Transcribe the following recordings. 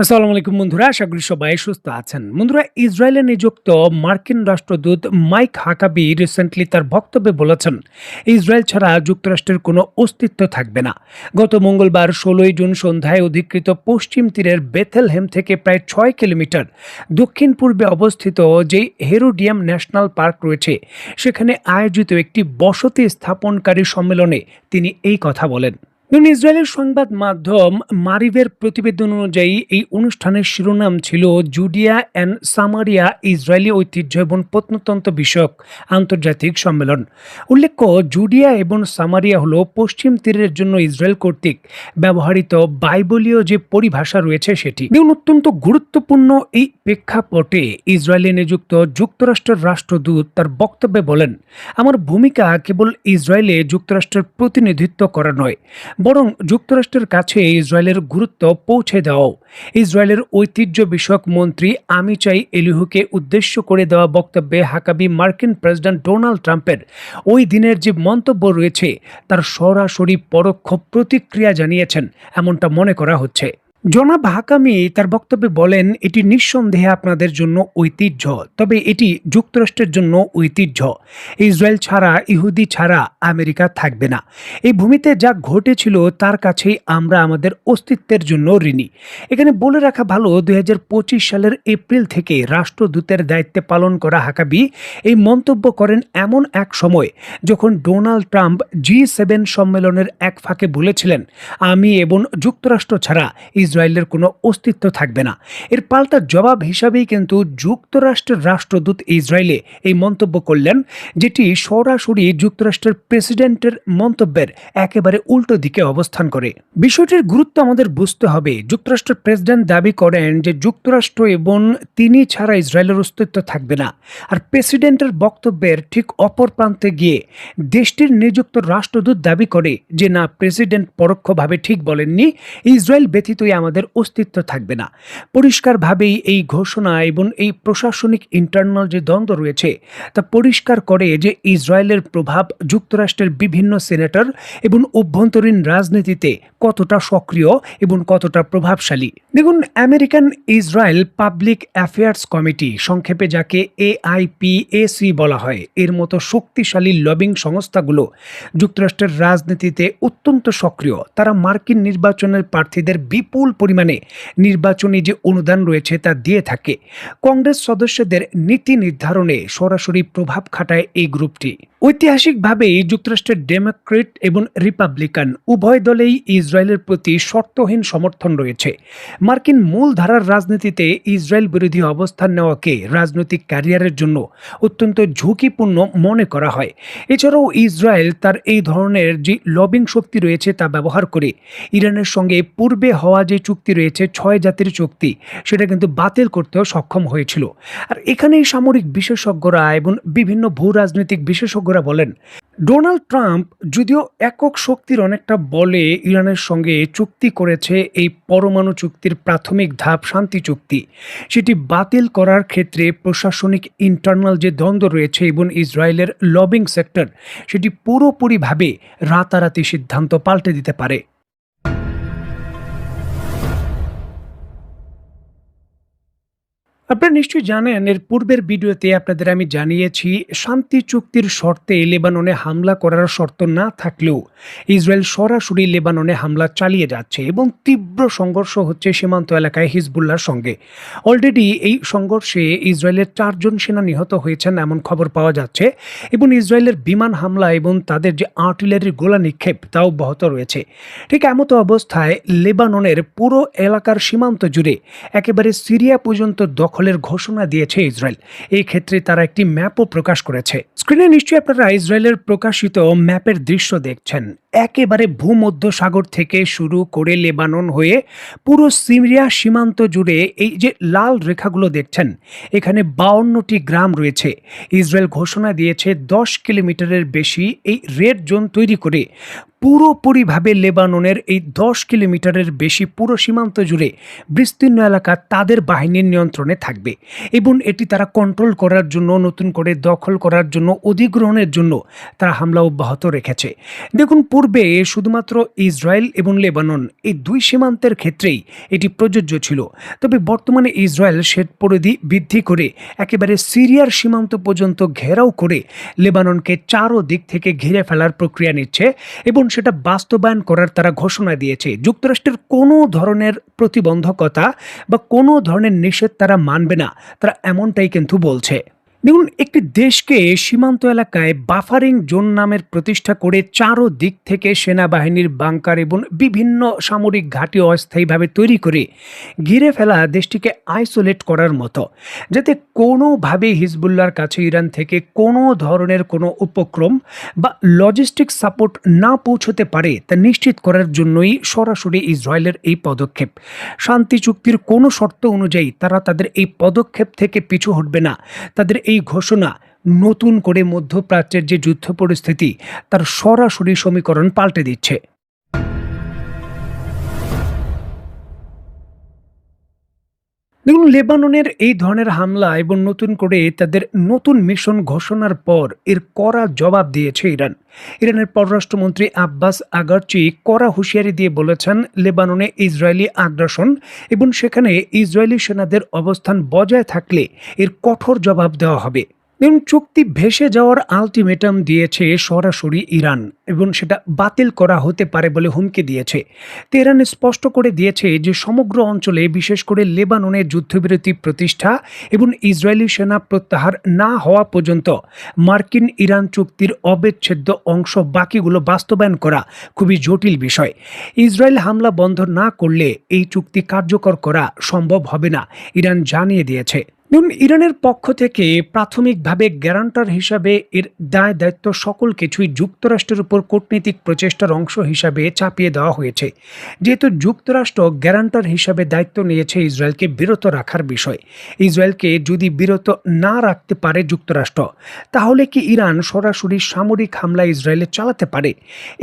আসসালামু আলাইকুম বন্ধুরা, আশা করি সবাই সুস্থ আছেন। বন্ধুরা, ইসরায়েলে নিযুক্ত মার্কিন রাষ্ট্রদূত মাইক হাকাবি রিসেন্টলি তার বক্তব্যে বলেছেন, ইসরায়েল ছাড়া যুক্তরাষ্ট্রের কোনো অস্তিত্ব থাকবে না। গত মঙ্গলবার ১৬ই জুন সন্ধ্যায় অধিকৃত পশ্চিম তীরের বেথেলহেম থেকে প্রায় ৬ কিলোমিটার দক্ষিণ পূর্বে অবস্থিত যে হেরোডিয়াম ন্যাশনাল পার্ক রয়েছে, সেখানে আয়োজিত একটি বসতি স্থাপনকারী সম্মেলনে তিনি এই কথা বলেন। ইসরায়েলের সংবাদ মাধ্যম মারিভের প্রতিবেদন অনুযায়ী এই অনুষ্ঠানের শিরোনাম ছিল জুডিয়া অ্যান্ড সামারিয়া, ইসরায়েলি ঐতিহ্য এবং প্রত্নতত্ত্ব বিষয়ক আন্তর্জাতিক সম্মেলন। উল্লেখ্য, জুডিয়া এবং সামারিয়া হলো পশ্চিম তীরের জন্য ইসরায়েল কর্তৃক ব্যবহৃত বাইবেলীয় যে পরিভাষা রয়েছে সেটি। দেখুন, অত্যন্ত গুরুত্বপূর্ণ এই প্রেক্ষাপটে ইসরায়েলে নিযুক্ত যুক্তরাষ্ট্রের রাষ্ট্রদূত তার বক্তব্যে বলেন, আমার ভূমিকা কেবল ইসরায়েলে যুক্তরাষ্ট্রের প্রতিনিধিত্ব করা নয়, বরং যুক্তরাষ্ট্রের কাছে ইসরায়েলের গুরুত্ব পৌঁছে দেওয়াও। ইসরায়েলের ঐতিহ্য বিষয়ক মন্ত্রী আমিচাই এলিহুকে উদ্দেশ্য করে দেওয়া বক্তব্যে হাকাবি মার্কিন প্রেসিডেন্ট ডোনাল্ড ট্রাম্পের ওই দিনের যে মন্তব্য রয়েছে তার সরাসরি পরোক্ষ প্রতিক্রিয়া জানিয়েছেন, এমনটা মনে করা হচ্ছে। জনাব হাকামি তার বক্তব্যে বলেন, এটি নিঃসন্দেহে আপনাদের জন্য ঐতিহ্য, তবে এটি যুক্তরাষ্ট্রের জন্য ঐতিহ্য। ইসরায়েল ছাড়া, ইহুদি ছাড়া আমেরিকা থাকবে না। এই ভূমিতে যা ঘটেছিল তার কাছেই আমরা আমাদের অস্তিত্বের জন্য ঋণী। এখানে বলে রাখা ভালো, ২০২৫ সালের এপ্রিল থেকে রাষ্ট্রদূতের দায়িত্বে পালন করা হাকাবি এই মন্তব্য করেন এমন এক সময় যখন ডোনাল্ড ট্রাম্প G7 সম্মেলনের এক ফাঁকে বলেছিলেন, আমি এবং যুক্তরাষ্ট্র ছাড়া ইসরায়েলের কোনো অস্তিত্ব থাকবে না। এর পাল্টা জবাব হিসাবেই কিন্তু যুক্তরাষ্ট্রের রাষ্ট্রদূত ইসরায়েলে এই মন্তব্য করলেন, যেটি সরাসরি যুক্তরাষ্ট্রের প্রেসিডেন্টের মন্তব্যের একেবারে উল্টো দিকে অবস্থান করে। বিষয়টির গুরুত্ব আমাদের বুঝতে হবে। যুক্তরাষ্ট্রের প্রেসিডেন্ট দাবি করেন যে যুক্তরাষ্ট্র এবং তিনি ছাড়া ইসরায়েলের অস্তিত্ব থাকবে না, আর প্রেসিডেন্টের বক্তব্যের ঠিক অপর প্রান্তে গিয়ে দেশটির নিযুক্ত রাষ্ট্রদূত দাবি করে যে না, প্রেসিডেন্ট পরোক্ষভাবে ঠিক বলেননি, ইসরায়েল ব্যতীতই আমাদের অস্তিত্ব থাকবে না। পরিষ্কারভাবেই এই ঘোষণা এবং এই প্রশাসনিক ইন্টারনাল যে দ্বন্দ্ব রয়েছে তা পরিষ্কার করে যে ইসরায়েলের প্রভাব যুক্তরাষ্ট্রের বিভিন্ন সিনেটর এবং অভ্যন্তরীণ রাজনীতিতে কতটা সক্রিয় এবং কতটা প্রভাবশালী। দেখুন, American Israel public affairs committee, সংক্ষেপে যাকে AIPAC বলা হয়, এর মতো শক্তিশালী লবিং সংস্থাগুলো যুক্তরাষ্ট্রের রাজনীতিতে অত্যন্ত সক্রিয়। তারা মার্কিন নির্বাচনের প্রার্থীদের বিপুল পরিমাণে নির্বাচনী যে অনুদান রয়েছে তা দিয়ে থাকে। কংগ্রেস সদস্যদের নীতি নির্ধারণে সরাসরি প্রভাব খাটায় এই গ্রুপটি। ঐতিহাসিকভাবেই যুক্তরাষ্ট্রের ডেমোক্রেট এবং রিপাবলিকান উভয় দলেই ইসরায়েলের প্রতি শর্তহীন সমর্থন রয়েছে। মার্কিন মূলধারার রাজনীতিতে ইসরায়েল বিরোধী অবস্থান নেওয়াকে রাজনৈতিক ক্যারিয়ারের জন্য অত্যন্ত ঝুঁকিপূর্ণ মনে করা হয়। এছাড়াও ইসরায়েল তার এই ধরনের যে লবিং শক্তি রয়েছে তা ব্যবহার করে ইরানের সঙ্গে পূর্বে হওয়া যে চুক্তি রয়েছে, ৬ জাতির চুক্তি, সেটা কিন্তু বাতিল করতেও সক্ষম হয়েছিল। আর এখানেই সামরিক বিশেষজ্ঞরা এবং বিভিন্ন ভূ রাজনৈতিক বিশেষজ্ঞরা বলেন, ডোনাল্ড ট্রাম্প যদিও একক শক্তির অনেকটা বলে ইরানের সঙ্গে চুক্তি করেছে, এই পরমাণু চুক্তির প্রাথমিক ধাপ শান্তি চুক্তি, সেটি বাতিল করার ক্ষেত্রে প্রশাসনিক ইন্টারনাল যে দ্বন্দ্ব রয়েছে এবং ইসরায়েলের লবিং সেক্টর, সেটি পুরোপুরিভাবে রাতারাতি সিদ্ধান্ত পাল্টে দিতে পারে। আপনারা নিশ্চয়ই জানেন, এর পূর্বের ভিডিওতে আপনাদের আমি জানিয়েছি, শান্তি চুক্তির শর্তে লেবাননে হামলা করার শর্ত না থাকলেও ইসরায়েল সরাসরি লেবাননে হামলা চালিয়ে যাচ্ছে এবং তীব্র সংঘর্ষ হচ্ছে সীমান্ত এলাকায় হিজবুল্লাহর সঙ্গে। অলরেডি এই সংঘর্ষে ইসরায়েলের 4 জন সেনা নিহত হয়েছেন এমন খবর পাওয়া যাচ্ছে এবং ইসরায়েলের বিমান হামলা এবং তাদের যে আর্টিলারির গোলা নিক্ষেপ তা অব্যাহত রয়েছে। ঠিক এমতো অবস্থায় লেবাননের পুরো এলাকার সীমান্ত জুড়ে একেবারে সিরিয়া পর্যন্ত দখলের ঘোষণা দিয়েছে ইসরায়েল। এই ক্ষেত্রে তারা একটি ম্যাপও প্রকাশ করেছে। স্ক্রিনে নিশ্চয়ই আপনারা ইসরায়েলের প্রকাশিত ম্যাপের দৃশ্য দেখছেন। একেবারে ভূমধ্য সাগর থেকে শুরু করে লেবানন হয়ে পুরো সিরিয়া সীমান্ত জুড়ে এই যে লাল রেখাগুলো দেখছেন, এখানে 52টি গ্রাম রয়েছে। ইসরায়েল ঘোষণা দিয়েছে 10 কিলোমিটারের বেশি এই রেড জোন তৈরি করে পুরোপুরিভাবে লেবাননের এই ১০ কিলোমিটারের বেশি পুরো সীমান্ত জুড়ে বিস্তীর্ণ এলাকা তাদের বাহিনীর নিয়ন্ত্রণে থাকবে এবং এটি তারা কন্ট্রোল করার জন্য, নতুন করে দখল করার জন্য, অধিগ্রহণের জন্য তারা হামলা অব্যাহত রেখেছে। দেখুন, পূর্বে শুধুমাত্র ইসরায়েল এবং লেবানন এই দুই সীমান্তের ক্ষেত্রেই এটি প্রযোজ্য ছিল। তবে বর্তমানে ইসরায়েল সে পরিধি বৃদ্ধি করে একেবারে সিরিয়ার সীমান্ত পর্যন্ত ঘেরাও করে লেবাননকে চারো দিক থেকে ঘিরে ফেলার প্রক্রিয়া নিচ্ছে এবং সেটা বাস্তবায়ন করার তারা ঘোষণা দিয়েছে। যুক্তরাষ্ট্রের কোনো ধরনের প্রতিবন্ধকতা বা কোনো ধরনের নিষেধ তারা মানবে না, তারা এমনটাই কিন্তু বলছে। দেখুন, একটি দেশকে সীমান্ত এলাকায় বাফারিং জোন নামের প্রতিষ্ঠা করে চারো দিক থেকে সেনাবাহিনীর বাংকার এবং বিভিন্ন সামরিক ঘাঁটি অস্থায়ীভাবে তৈরি করে ঘিরে ফেলা দেশটিকে আইসোলেট করার মতো, যাতে কোনোভাবে হিজবুল্লাহর কাছে ইরান থেকে কোনো ধরনের কোনো উপক্রম বা লজিস্টিক সাপোর্ট না পৌঁছতে পারে তা নিশ্চিত করার জন্যই সরাসরি ইসরায়েলের এই পদক্ষেপ। শান্তি চুক্তির কোনো শর্ত অনুযায়ী তারা তাদের এই পদক্ষেপ থেকে পিছু হটবে না। তাদের এই ঘোষণা নতুন করে মধ্যপ্রাচ্যের যে যুদ্ধ পরিস্থিতি তার সরাসরি সমীকরণ পাল্টে দিচ্ছে। দেখুন, লেবাননের এই ধরনের হামলা এবং নতুন করে তাদের নতুন মিশন ঘোষণার পর এর কড়া জবাব দিয়েছে ইরান। ইরানের পররাষ্ট্রমন্ত্রী আব্বাস আগারচি কড়া হুঁশিয়ারি দিয়ে বলেছেন, লেবাননে ইসরায়েলি আগ্রাসন এবং সেখানে ইসরায়েলি সেনাদের অবস্থান বজায় থাকলে এর কঠোর জবাব দেওয়া হবে। এবং চুক্তি ভেসে যাওয়ার আলটিমেটাম দিয়েছে সরাসরি ইরান এবং সেটা বাতিল করা হতে পারে বলে হুমকি দিয়েছে। তেহরান স্পষ্ট করে দিয়েছে যে সমগ্র অঞ্চলে, বিশেষ করে লেবাননে যুদ্ধবিরতি প্রতিষ্ঠা এবং ইসরায়েলি সেনা প্রত্যাহার না হওয়া পর্যন্ত মার্কিন ইরান চুক্তির অবিচ্ছেদ্য অংশ বাকিগুলো বাস্তবায়ন করা খুবই জটিল বিষয়। ইসরায়েল হামলা বন্ধ না করলে এই চুক্তি কার্যকর করা সম্ভব হবে না, ইরান জানিয়ে দিয়েছে। ইরানের পক্ষ থেকে প্রাথমিকভাবে গ্যারান্টার হিসাবে এর দায় দায়িত্ব সকল কিছুই যুক্তরাষ্ট্রের উপর কূটনীতিক প্রচেষ্টার অংশ হিসাবে চাপিয়ে দেওয়া হয়েছে। যেহেতু যুক্তরাষ্ট্র গ্যারান্টার হিসাবে দায়িত্ব নিয়েছে ইসরায়েলকে বিরত রাখার বিষয়, ইসরায়েলকে যদি বিরত না রাখতে পারে যুক্তরাষ্ট্র, তাহলে কি ইরান সরাসরি সামরিক হামলা ইসরায়েলে চালাতে পারে?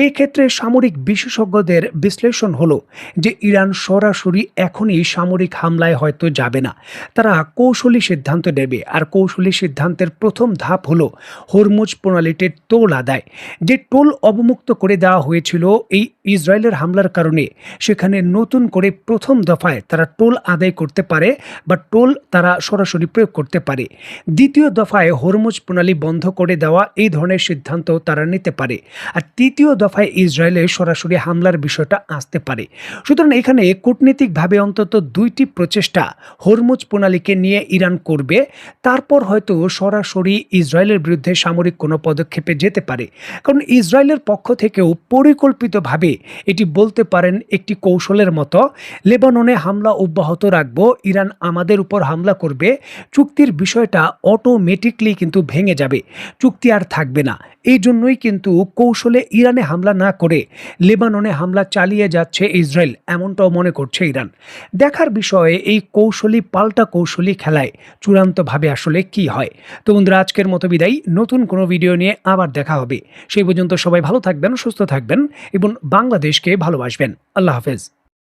এই ক্ষেত্রে সামরিক বিশেষজ্ঞদের বিশ্লেষণ হলো যে ইরান সরাসরি এখনই সামরিক হামলায় হয়তো যাবে না, তারা কৌশলী সিদ্ধান্ত নেবে। আর কৌশলী সিদ্ধান্তের প্রথম ধাপ হলো হরমুজ প্রণালীতে টোল আদায়। যে টোল অবমুক্ত করে দেওয়া হয়েছিল এই ইসরায়েলের হামলার কারণে, সেখানে নতুন করে প্রথম দফায় তারা টোল আদায় করতে পারে বা টোল তারা সরাসরি প্রয়োগ করতে পারে। দ্বিতীয় দফায় হরমুজ প্রণালী বন্ধ করে দেওয়া, এই ধরনের সিদ্ধান্ত তারা নিতে পারে। আর তৃতীয় দফায় ইসরায়েলে সরাসরি হামলার বিষয়টা আসতে পারে। সুতরাং এখানে কূটনীতিকভাবে অন্তত দুইটি প্রচেষ্টা হরমুজ প্রণালীকে নিয়ে ইরান করবে, তারপর হয়তো সরাসরি ইসরায়েলের বিরুদ্ধে সামরিক কোনো পদক্ষেপে যেতে পারে। কারণ ইসরায়েলের পক্ষ থেকেও পরিকল্পিতভাবে এটি বলতে পারেন একটি কৌশলের মতো, লেবাননে হামলা অব্যাহত রাখবো, ইরান আমাদের উপর হামলা করবে, চুক্তির বিষয়টা অটোমেটিকলি কিন্তু ভেঙে যাবে, চুক্তি আর থাকবে না। এই জন্যই কিন্তু কৌশলে ইরানে হামলা না করে লেবাননে হামলা চালিয়ে যাচ্ছে ইসরায়েল, এমনটাও মনে করছে ইরান। দেখার বিষয়ে এই কৌশলী পাল্টা কৌশলী খেলায় চূড়ান্তভাবে আসলে কি হয়। তো বন্ধুরা, আজকের মতো বিদায়, নতুন কোনো ভিডিও নিয়ে আবার দেখা হবে। সেই পর্যন্ত সবাই ভালো থাকবেন, সুস্থ থাকবেন এবং বাংলাদেশকে ভালোবাসবেন। আল্লাহ হাফেজ।